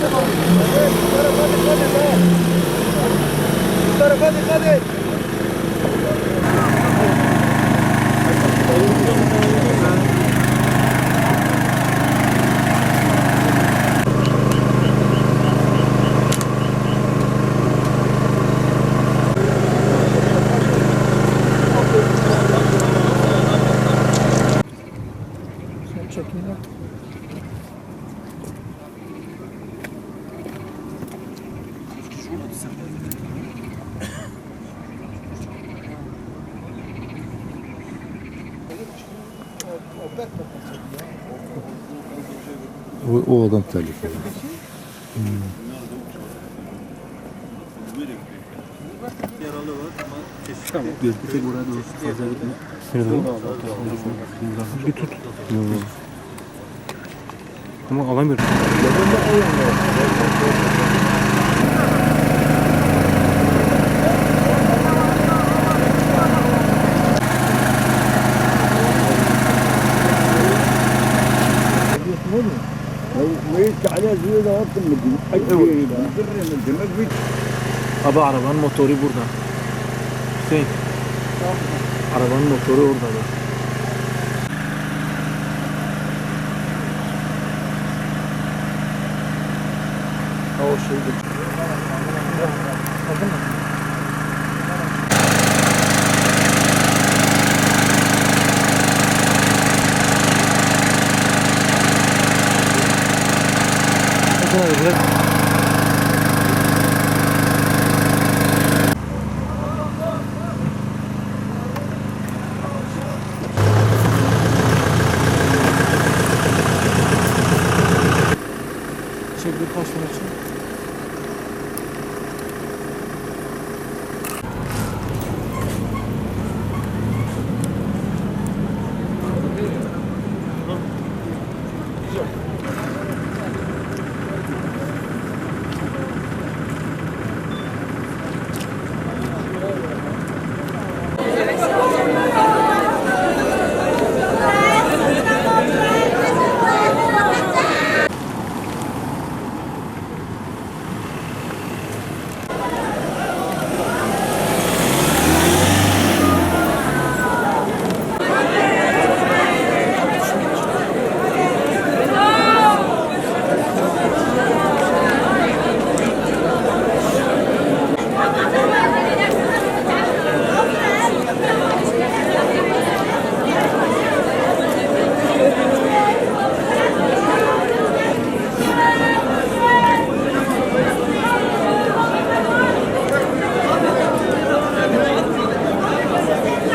Bu tarafa dikkat et. Çekeyim. O adam tehlikeli. Yaralı var ama kesin. Tamam. Bir tek buraya doğru fazla gitme. Bir tut. Ama alamıyorum. Abi arabanın motoru burada. Hüseyin. Arabanın motoru orada. Bak. O şeydi. Aldın mı? Çek bir kaç tane için.